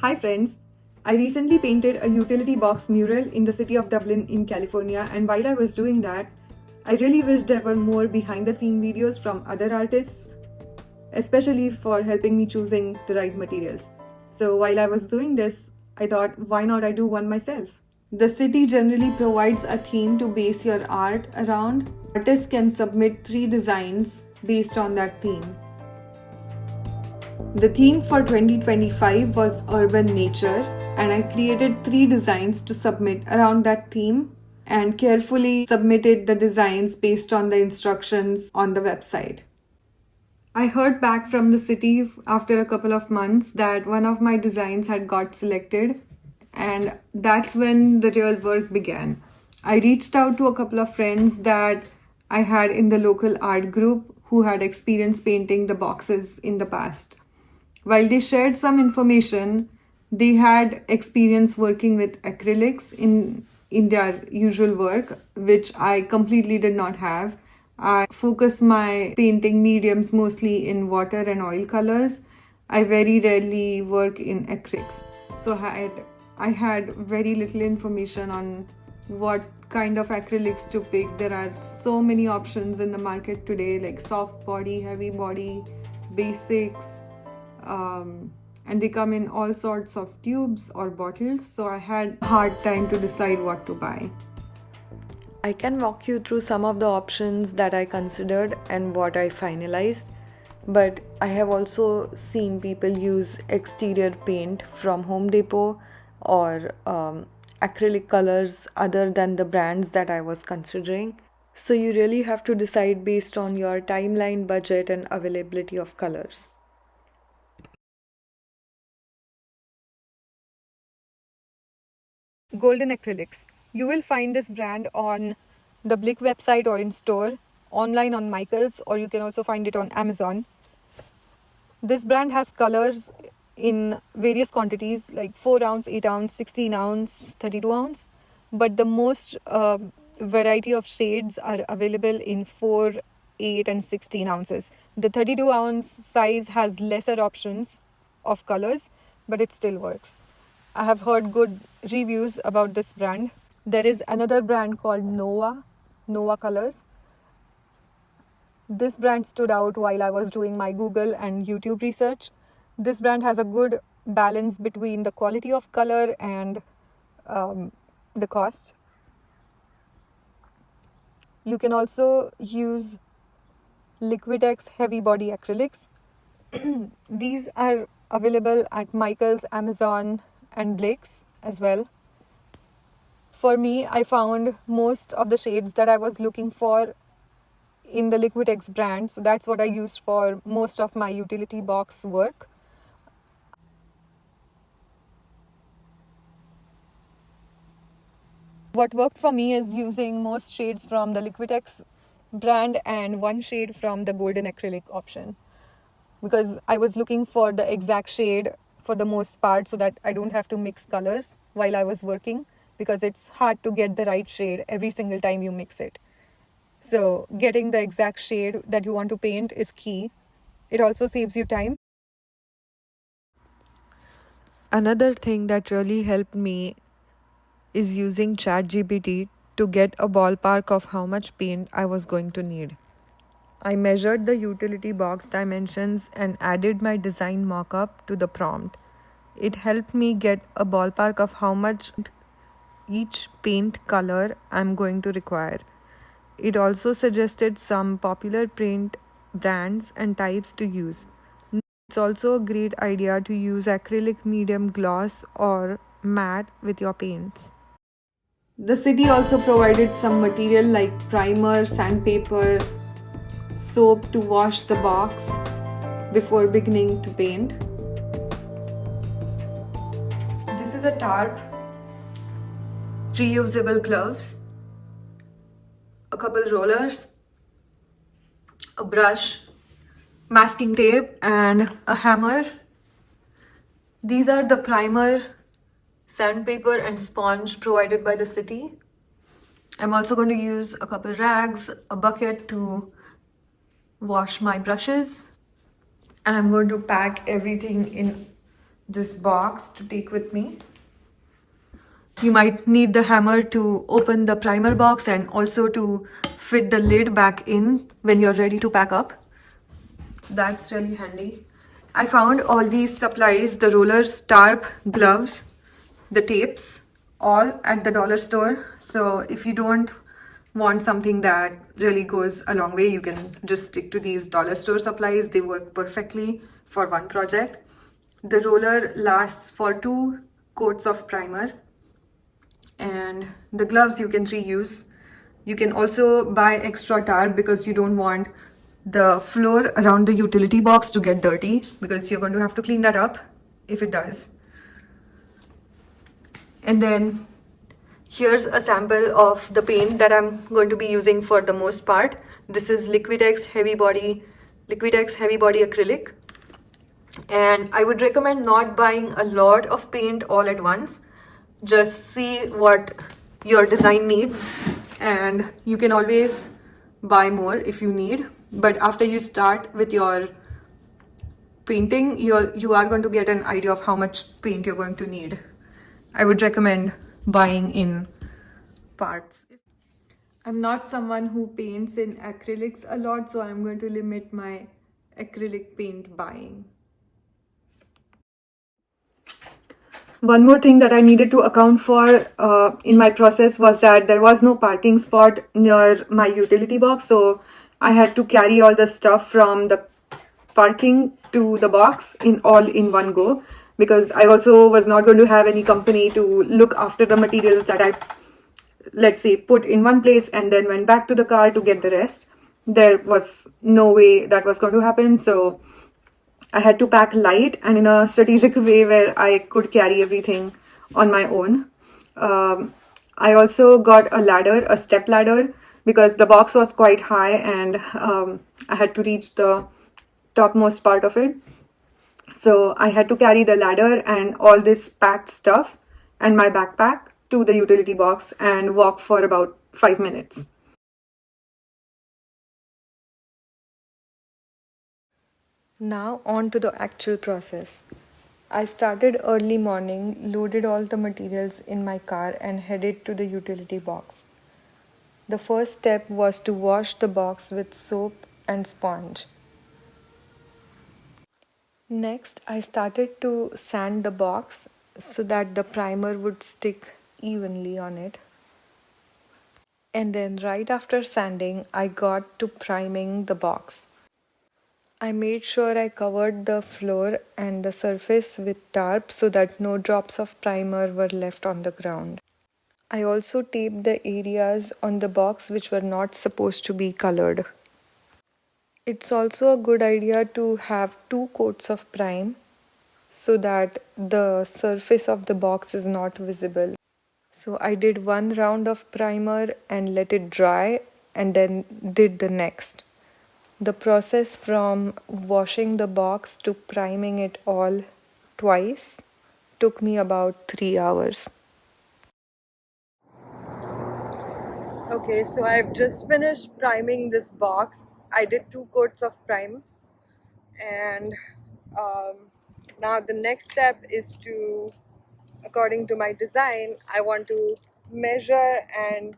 Hi friends! I recently painted a utility box mural in the city of Dublin in California, and while I was doing that, I really wish there were more behind the scene videos from other artists, especially for helping me choosing the right materials. So while I was doing this, I thought, why not I do one myself? The city generally provides a theme to base your art around. Artists can submit 3 designs based on that theme. The theme for 2025 was urban nature, and I created 3 designs to submit around that theme and carefully submitted the designs based on the instructions on the website. I heard back from the city after a couple of months that one of my designs had got selected, and that's when the real work began. I reached out to a couple of friends that I had in the local art group who had experience painting the boxes in the past. While they shared some information, they had experience working with acrylics in their usual work, which I completely did not have. I focus my painting mediums mostly in water and oil colors. I very rarely work in acrylics. So I had very little information on what kind of acrylics to pick. There are so many options in the market today, like soft body, heavy body, basics, and they come in all sorts of tubes or bottles, so I had a hard time to decide what to buy. I can walk you through some of the options that I considered and what I finalized, but I have also seen people use exterior paint from Home Depot or acrylic colors other than the brands that I was considering. So you really have to decide based on your timeline, budget, and availability of colors. Golden Acrylics. You will find this brand on the Blick website or in store, online on Michaels, or you can also find it on Amazon. This brand has colors in various quantities like 4 ounce, 8 ounce, 16 ounce, 32 ounce, but the most variety of shades are available in 4, 8, and 16 ounces. The 32 ounce size has lesser options of colors, but it still works. I have heard good reviews about this brand. There is another brand called Nova Colors. This brand stood out while I was doing my Google and YouTube research. This brand has a good balance between the quality of color and the cost. You can also use Liquitex heavy body acrylics. These are available at Michaels, Amazon, and Blake's as well. For me, I found most of the shades that I was looking for in the Liquitex brand, so that's what I used for most of my utility box work. What worked for me is using most shades from the Liquitex brand and one shade from the Golden Acrylic option, because I was looking for the exact shade for the most part so that I don't have to mix colors while I was working, because it's hard to get the right shade every single time you mix it. So getting the exact shade that you want to paint is key. It also saves you time. Another thing that really helped me is using ChatGPT to get a ballpark of how much paint I was going to need. I measured the utility box dimensions and added my design mockup to the prompt. It helped me get a ballpark of how much each paint color I'm going to require. It also suggested some popular paint brands and types to use. It's also a great idea to use acrylic medium gloss or matte with your paints. The city also provided some material like primer, sandpaper, soap to wash the box before beginning to paint. This is a tarp, reusable gloves, a couple rollers, a brush, masking tape, and a hammer. These are the primer, sandpaper, and sponge provided by the city. I'm also going to use a couple rags, a bucket to wash my brushes, and I'm going to pack everything in this box to take with me. You might need the hammer to open the primer box and also to fit the lid back in when you're ready to pack up. That's really handy. I found all these supplies, the rollers, tarp, gloves, the tapes, all at the dollar store. So if you don't want something that really goes a long way, you can just stick to these dollar store supplies. They work perfectly for one project. The roller lasts for 2 coats of primer, and the gloves you can reuse. You can also buy extra tarp because you don't want the floor around the utility box to get dirty, because you're going to have to clean that up if it does. And then here's a sample of the paint that I'm going to be using for the most part. This is Liquitex Heavy Body Acrylic. And I would recommend not buying a lot of paint all at once. Just see what your design needs, and you can always buy more if you need. But after you start with your painting, you are going to get an idea of how much paint you're going to need. I would recommend buying in parts. I'm not someone who paints in acrylics a lot, so I'm going to limit my acrylic paint buying. One more thing that I needed to account for in my process was that there was no parking spot near my utility box, so I had to carry all the stuff from the parking to the box in one go, because I also was not going to have any company to look after the materials that I, let's say, put in one place and then went back to the car to get the rest. There was no way that was going to happen, so I had to pack light and in a strategic way where I could carry everything on my own. I also got a ladder, a step ladder, because the box was quite high and I had to reach the topmost part of it. So I had to carry the ladder and all this packed stuff and my backpack to the utility box and walk for about 5 minutes. Now on to the actual process. I started early morning, loaded all the materials in my car and headed to the utility box. The first step was to wash the box with soap and sponge. Next, I started to sand the box so that the primer would stick evenly on it. And then right after sanding, I got to priming the box. I made sure I covered the floor and the surface with tarp so that no drops of primer were left on the ground. I also taped the areas on the box which were not supposed to be colored. It's also a good idea to have 2 coats of prime so that the surface of the box is not visible. So I did 1 round of primer and let it dry and then did the next. The process from washing the box to priming it all twice took me about 3 hours. Okay, so I've just finished priming this box. I did 2 coats of prime, and um, now the next step is to, according to my design, I want to measure and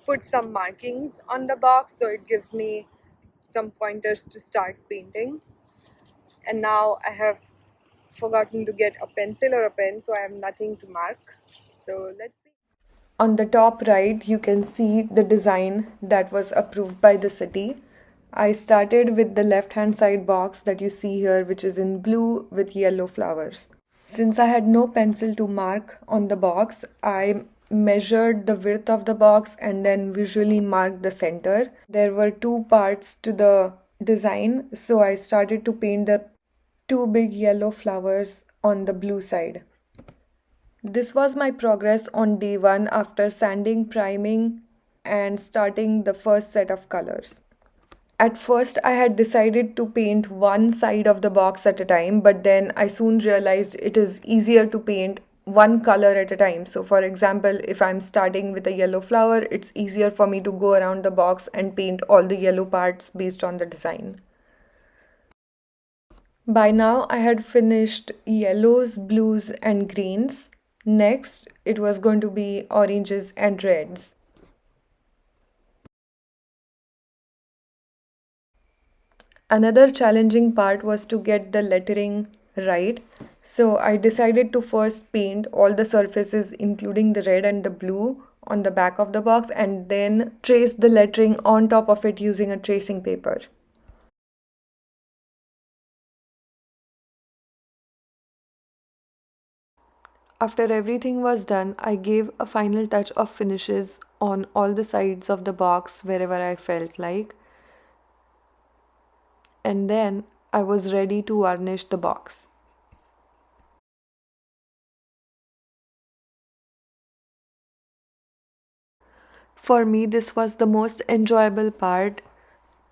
put some markings on the box so it gives me some pointers to start painting. And now I have forgotten to get a pencil or a pen, so I have nothing to mark. So let's see. On the top right, you can see the design that was approved by the city. I started with the left hand side box that you see here, which is in blue with yellow flowers. Since I had no pencil to mark on the box, I measured the width of the box and then visually marked the center. There were 2 parts to the design, so I started to paint the 2 big yellow flowers on the blue side. This was my progress on day 1 after sanding, priming, and starting the first set of colors. At first, I had decided to paint one side of the box at a time, but then I soon realized it is easier to paint one color at a time. So, for example, if I'm starting with a yellow flower, it's easier for me to go around the box and paint all the yellow parts based on the design. By now, I had finished yellows, blues, and greens. Next, it was going to be oranges and reds. Another challenging part was to get the lettering right. So I decided to first paint all the surfaces, including the red and the blue, on the back of the box and then trace the lettering on top of it using a tracing paper. After everything was done, I gave a final touch of finishes on all the sides of the box wherever I felt like, and then I was ready to varnish the box. For me, this was the most enjoyable part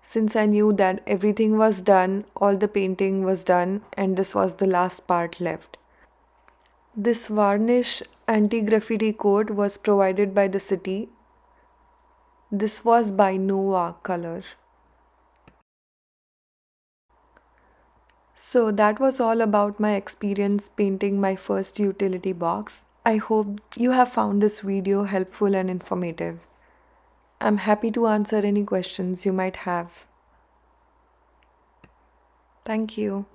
since I knew that everything was done, all the painting was done, and this was the last part left. This varnish anti-graffiti coat was provided by the city. This was by Nova Color. So that was all about my experience painting my first utility box. I hope you have found this video helpful and informative. I'm happy to answer any questions you might have. Thank you.